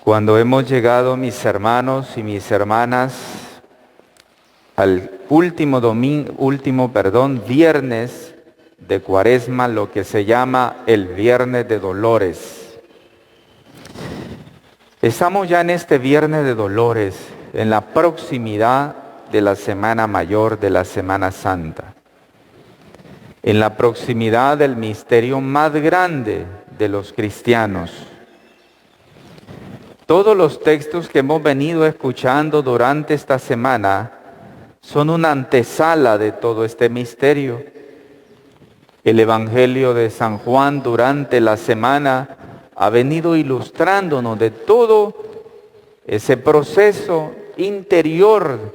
Cuando hemos llegado, mis hermanos y mis hermanas, al viernes de Cuaresma, lo que se llama el Viernes de Dolores. Estamos ya en este Viernes de Dolores, en la proximidad de la Semana Mayor, de la Semana Santa, en la proximidad del misterio más grande de los cristianos. Todos los textos que hemos venido escuchando durante esta semana son una antesala de todo este misterio. El Evangelio de San Juan durante la semana ha venido ilustrándonos de todo ese proceso interior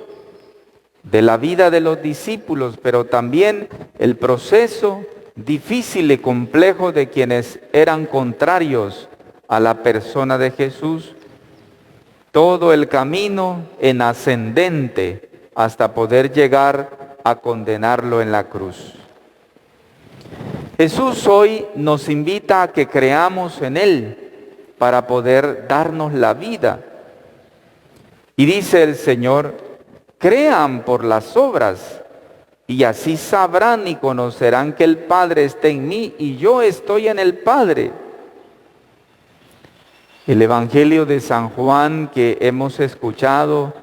de la vida de los discípulos, pero también el proceso difícil y complejo de quienes eran contrarios a la persona de Jesús. Todo el camino en ascendente hasta poder llegar a condenarlo en la cruz. Jesús hoy nos invita a que creamos en Él para poder darnos la vida. Y dice el Señor, crean por las obras y así sabrán y conocerán que el Padre está en mí y yo estoy en el Padre. El Evangelio de San Juan que hemos escuchado,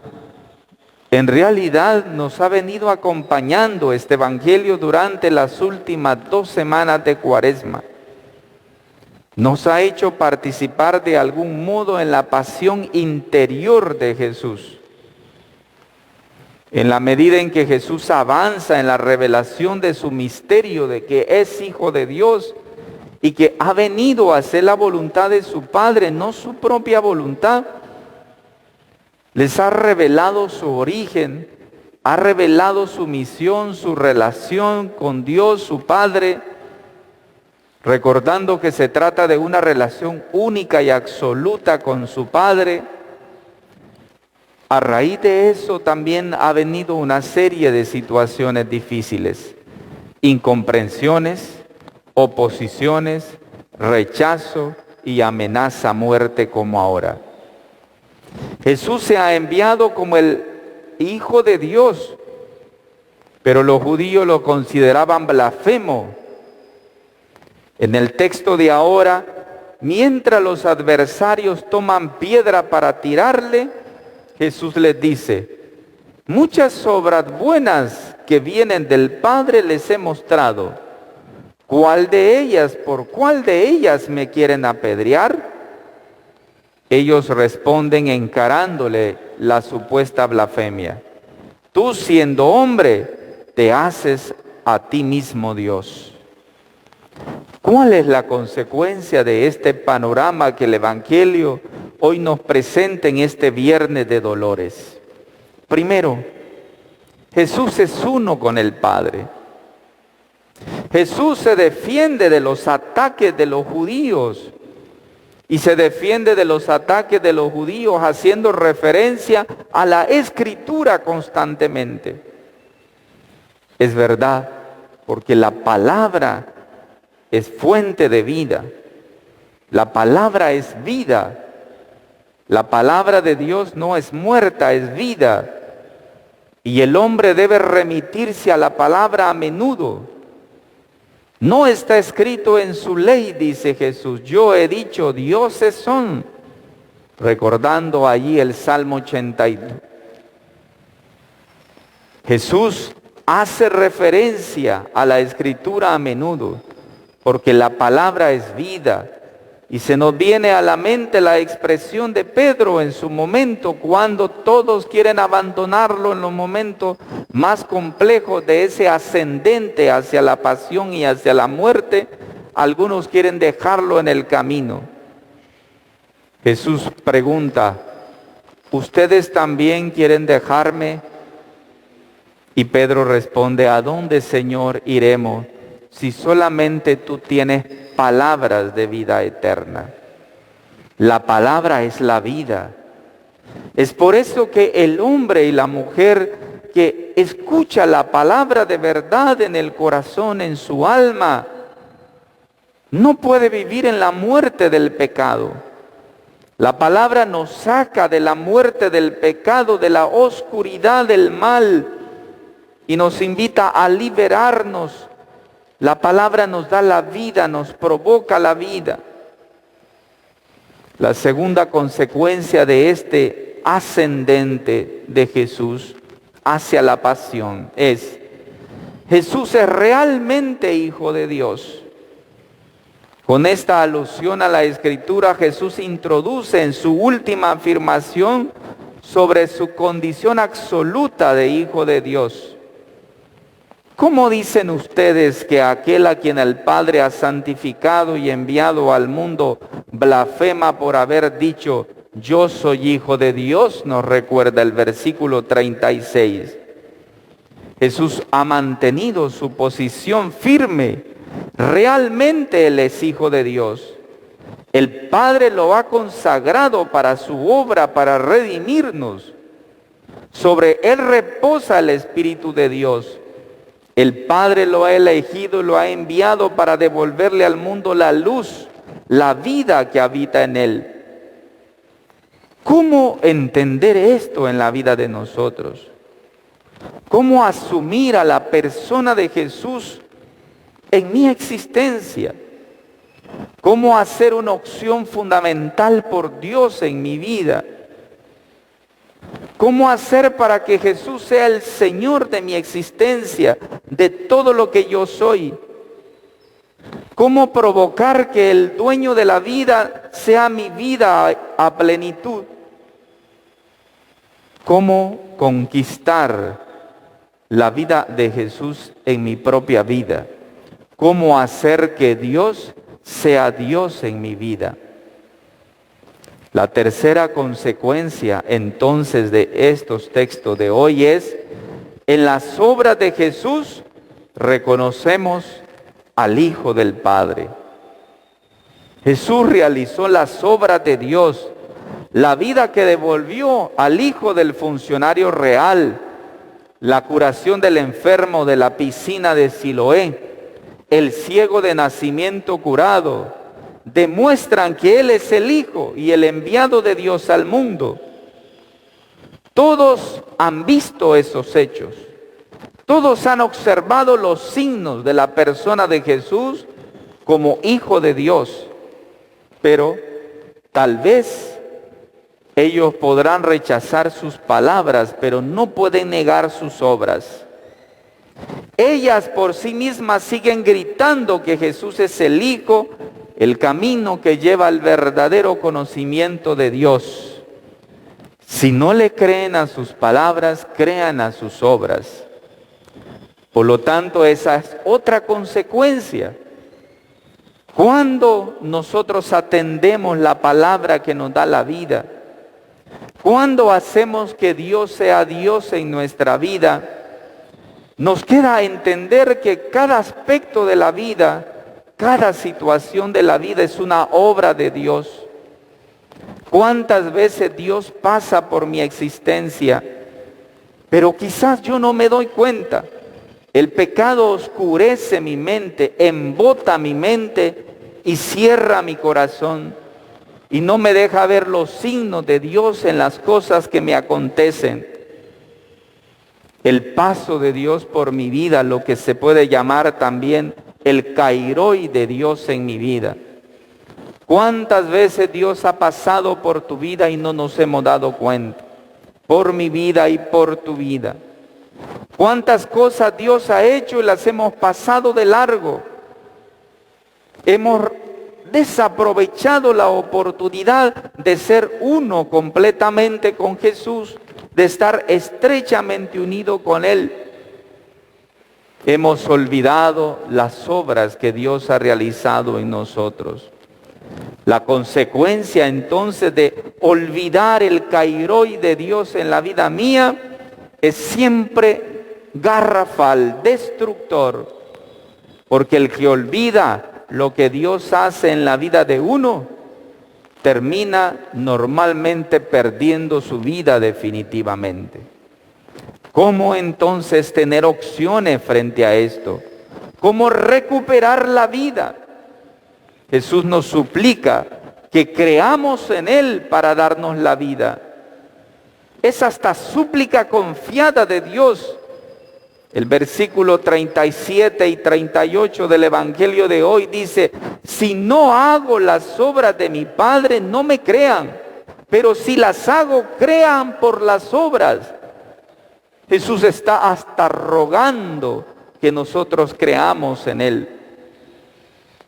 en realidad nos ha venido acompañando este Evangelio durante las últimas 2 semanas de Cuaresma. Nos ha hecho participar de algún modo en la pasión interior de Jesús. En la medida en que Jesús avanza en la revelación de su misterio, de que es Hijo de Dios, y que ha venido a hacer la voluntad de su Padre, no su propia voluntad. Les ha revelado su origen, ha revelado su misión, su relación con Dios, su Padre, recordando que se trata de una relación única y absoluta con su Padre. A raíz de eso también ha venido una serie de situaciones difíciles, incomprensiones, oposiciones, rechazo y amenaza a muerte como ahora. Jesús se ha enviado como el Hijo de Dios, pero los judíos lo consideraban blasfemo. En el texto de ahora, mientras los adversarios toman piedra para tirarle, Jesús les dice, muchas obras buenas que vienen del Padre les he mostrado. ¿Por cuál de ellas me quieren apedrear? Ellos responden encarándole la supuesta blasfemia. Tú siendo hombre, te haces a ti mismo Dios. ¿Cuál es la consecuencia de este panorama que el Evangelio hoy nos presenta en este Viernes de Dolores? Primero, Jesús es uno con el Padre. Jesús se defiende de los ataques de los judíos y se defiende de los ataques de los judíos haciendo referencia a la Escritura constantemente. Es verdad, porque la palabra es fuente de vida. La palabra es vida. La palabra de Dios no es muerta, es vida. Y el hombre debe remitirse a la palabra a menudo. No está escrito en su ley, dice Jesús, yo he dicho, dioses son, recordando allí el Salmo 82. Jesús hace referencia a la Escritura a menudo, porque la palabra es vida. Y se nos viene a la mente la expresión de Pedro en su momento, cuando todos quieren abandonarlo en los momentos más complejos de ese ascendente hacia la pasión y hacia la muerte. Algunos quieren dejarlo en el camino. Jesús pregunta, ¿ustedes también quieren dejarme? Y Pedro responde, ¿a dónde, Señor, iremos si solamente tú tienes palabras de vida eterna? La palabra es la vida. Es por eso que el hombre y la mujer que escucha la palabra de verdad en el corazón, en su alma, no puede vivir en la muerte del pecado. La palabra nos saca de la muerte, del pecado, de la oscuridad, del mal, y nos invita a liberarnos. La palabra nos da la vida, nos provoca la vida. La segunda consecuencia de este ascendente de Jesús hacia la pasión es: Jesús es realmente Hijo de Dios. Con esta alusión a la Escritura, Jesús introduce en su última afirmación sobre su condición absoluta de Hijo de Dios. ¿Cómo dicen ustedes que aquel a quien el Padre ha santificado y enviado al mundo blasfema por haber dicho, yo soy Hijo de Dios? Nos recuerda el versículo 36. Jesús ha mantenido su posición firme. Realmente Él es Hijo de Dios. El Padre lo ha consagrado para su obra, para redimirnos. Sobre Él reposa el Espíritu de Dios. El Padre lo ha elegido y lo ha enviado para devolverle al mundo la luz, la vida que habita en Él. ¿Cómo entender esto en la vida de nosotros? ¿Cómo asumir a la persona de Jesús en mi existencia? ¿Cómo hacer una opción fundamental por Dios en mi vida? ¿Cómo hacer para que Jesús sea el Señor de mi existencia, de todo lo que yo soy? ¿Cómo provocar que el dueño de la vida sea mi vida a plenitud? ¿Cómo conquistar la vida de Jesús en mi propia vida? ¿Cómo hacer que Dios sea Dios en mi vida? La tercera consecuencia entonces de estos textos de hoy es: en las obras de Jesús reconocemos al Hijo del Padre. Jesús realizó las obras de Dios, la vida que devolvió al hijo del funcionario real, la curación del enfermo de la piscina de Siloé, el ciego de nacimiento curado, demuestran que Él es el Hijo y el enviado de Dios al mundo. Todos han visto esos hechos. Todos han observado los signos de la persona de Jesús como Hijo de Dios. Pero tal vez ellos podrán rechazar sus palabras, pero no pueden negar sus obras. Ellas por sí mismas siguen gritando que Jesús es el Hijo, el camino que lleva al verdadero conocimiento de Dios. Si no le creen a sus palabras, crean a sus obras. Por lo tanto, esa es otra consecuencia. Cuando nosotros atendemos la palabra que nos da la vida, cuando hacemos que Dios sea Dios en nuestra vida, nos queda entender que cada aspecto de la vida, cada situación de la vida es una obra de Dios. ¿Cuántas veces Dios pasa por mi existencia? Pero quizás yo no me doy cuenta. El pecado oscurece mi mente, embota mi mente y cierra mi corazón. Y no me deja ver los signos de Dios en las cosas que me acontecen. El paso de Dios por mi vida, lo que se puede llamar también el kairoi de Dios en mi vida. ¿Cuántas veces Dios ha pasado por tu vida y no nos hemos dado cuenta? Por mi vida y por tu vida. ¿Cuántas cosas Dios ha hecho y las hemos pasado de largo? Hemos desaprovechado la oportunidad de ser uno completamente con Jesús, de estar estrechamente unido con Él. Hemos olvidado las obras que Dios ha realizado en nosotros. La consecuencia entonces de olvidar el kairoi de Dios en la vida mía es siempre garrafal, destructor, porque el que olvida lo que Dios hace en la vida de uno, termina normalmente perdiendo su vida definitivamente. ¿Cómo entonces tener opciones frente a esto? ¿Cómo recuperar la vida? Jesús nos suplica que creamos en Él para darnos la vida. Es hasta súplica confiada de Dios. El versículo 37 y 38 del Evangelio de hoy dice: si no hago las obras de mi Padre, no me crean, pero si las hago, crean por las obras. Jesús está hasta rogando que nosotros creamos en Él.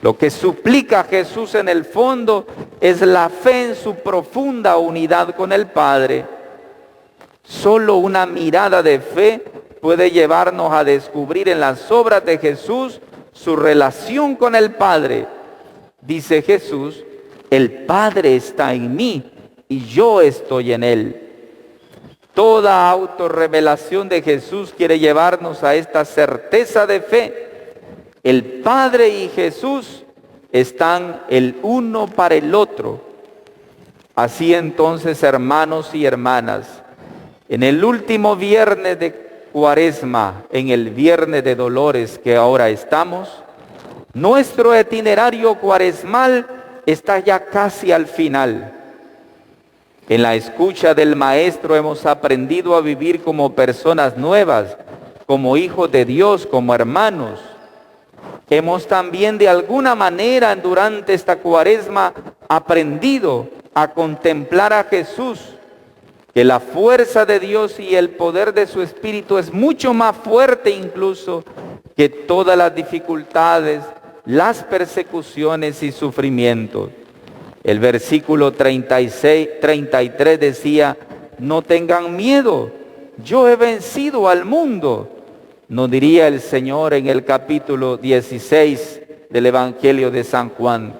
Lo que suplica Jesús en el fondo es la fe en su profunda unidad con el Padre. Solo una mirada de fe puede llevarnos a descubrir en las obras de Jesús su relación con el Padre. Dice Jesús: el Padre está en mí y yo estoy en Él. Toda autorrevelación de Jesús quiere llevarnos a esta certeza de fe. El Padre y Jesús están el uno para el otro. Así entonces, hermanos y hermanas, en el último viernes de Cuaresma, en el viernes de Dolores que ahora estamos, nuestro itinerario cuaresmal está ya casi al final. En la escucha del Maestro hemos aprendido a vivir como personas nuevas, como hijos de Dios, como hermanos. Hemos también de alguna manera durante esta Cuaresma aprendido a contemplar a Jesús, que la fuerza de Dios y el poder de su Espíritu es mucho más fuerte incluso que todas las dificultades, las persecuciones y sufrimientos. El versículo 33 decía: no tengan miedo, yo he vencido al mundo. ¿No diría el Señor en el capítulo 16 del Evangelio de San Juan?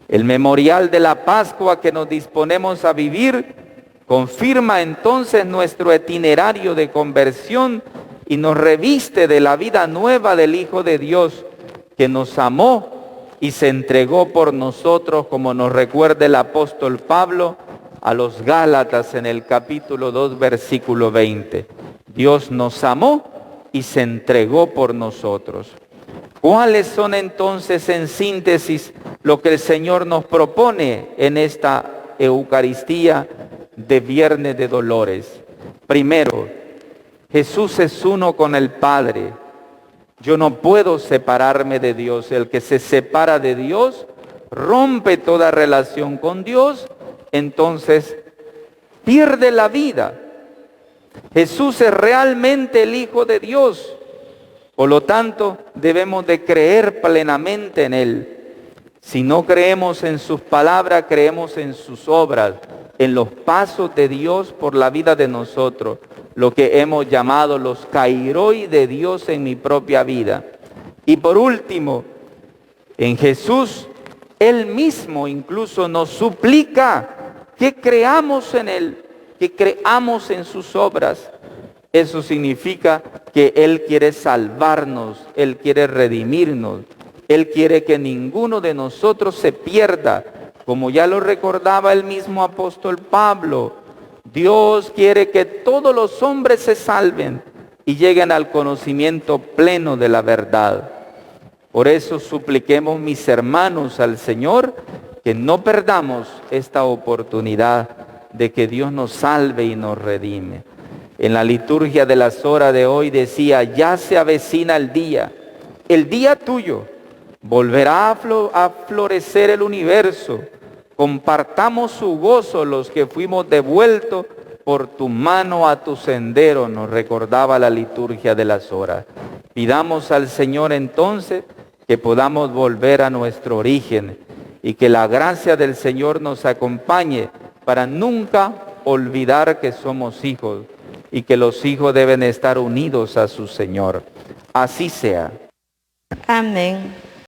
El memorial de la Pascua que nos disponemos a vivir confirma entonces nuestro itinerario de conversión y nos reviste de la vida nueva del Hijo de Dios, que nos amó y se entregó por nosotros, como nos recuerda el apóstol Pablo a los Gálatas en el capítulo 2, versículo 20. Dios nos amó y se entregó por nosotros. ¿Cuáles son entonces, en síntesis, lo que el Señor nos propone en esta Eucaristía de Viernes de Dolores? Primero, Jesús es uno con el Padre. Yo no puedo separarme de Dios. El que se separa de Dios rompe toda relación con Dios, entonces pierde la vida. Jesús es realmente el Hijo de Dios. Por lo tanto, debemos de creer plenamente en Él. Si no creemos en sus palabras, creemos en sus obras, en los pasos de Dios por la vida de nosotros, lo que hemos llamado los kairoi de Dios en mi propia vida. Y por último, en Jesús, Él mismo incluso nos suplica que creamos en Él, que creamos en sus obras. Eso significa que Él quiere salvarnos, Él quiere redimirnos, Él quiere que ninguno de nosotros se pierda, como ya lo recordaba el mismo apóstol Pablo. Dios quiere que todos los hombres se salven y lleguen al conocimiento pleno de la verdad. Por eso supliquemos, mis hermanos, al Señor, que no perdamos esta oportunidad de que Dios nos salve y nos redime. En la liturgia de las horas de hoy decía: ya se avecina el día tuyo, volverá a florecer el universo. Compartamos su gozo los que fuimos devueltos por tu mano a tu sendero, nos recordaba la liturgia de las horas. Pidamos al Señor entonces que podamos volver a nuestro origen y que la gracia del Señor nos acompañe para nunca olvidar que somos hijos y que los hijos deben estar unidos a su Señor. Así sea. Amén.